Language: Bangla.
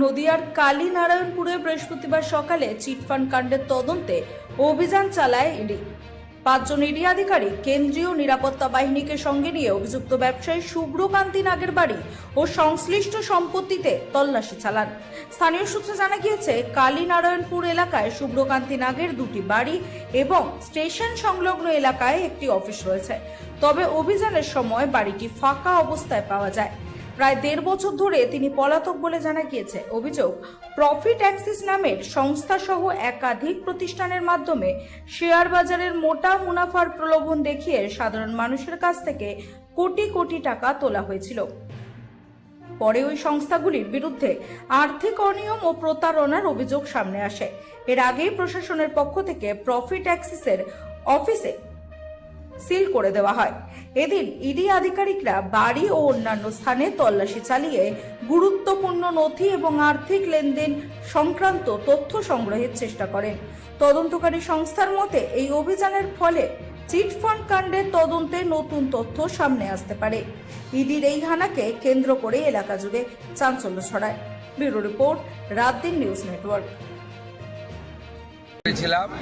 নদিয়ার কালীনারায়ণপুরে বৃহস্পতিবার সকালে চিটফান্ড কাণ্ডের তদন্তে অভিযান চালায় ইডি। 5 জন ইডি আধিকারিক কেন্দ্রীয় নিরাপত্তা বাহিনীকে সঙ্গে নিয়ে অভিযুক্ত ব্যবসায়ী শুভ্রকান্তি নাগের বাড়ি ও সংশ্লিষ্ট সম্পত্তিতে তল্লাশি চালান। স্থানীয় সূত্রে জানা গিয়েছে, কালীনারায়ণপুর এলাকায় শুভ্রকান্তি নাগের 2টি বাড়ি এবং স্টেশন সংলগ্ন এলাকায় একটি অফিস রয়েছে। তবে অভিযানের সময় বাড়িটি ফাঁকা অবস্থায় পাওয়া যায়। প্রায় 1.5 বছর ধরে তিনি পলাতক বলে জানা গিয়েছে। অভিযোগ, প্রফিট অ্যাক্সিস নামের সংস্থা সহ একাধিক প্রতিষ্ঠানের মাধ্যমে শেয়ার বাজারের মোটা মুনাফার প্রলোভন দেখিয়ে সাধারণ মানুষের কাছ থেকে কোটি কোটি টাকা তোলা হয়েছিল। পরে ওই সংস্থাগুলির বিরুদ্ধে আর্থিক অনিয়ম ও প্রতারণার অভিযোগ সামনে আসে। এর আগেই প্রশাসনের পক্ষ থেকে প্রফিট অ্যাক্সিসের অফিসে সিল করে দেওয়া হয়। এদিন ইডি আধিকারিকরা বাড়ি ও অন্যান্য স্থানে তল্লাশি চালিয়ে গুরুত্বপূর্ণ নথি এবং আর্থিক লেনদেন সংক্রান্ত তথ্য সংগ্রহের চেষ্টা করেন। তদন্তকারী সংস্থার মতে, এই অভিযানের ফলে চিটফান্ড কাণ্ডের তদন্তে নতুন তথ্য সামনে আসতে পারে। ইডির এই হানাকে কেন্দ্র করে এলাকা জুড়ে চাঞ্চল্য ছড়ায়। ব্যুরো রিপোর্ট, রাত দিন নিউজ নেটওয়ার্ক।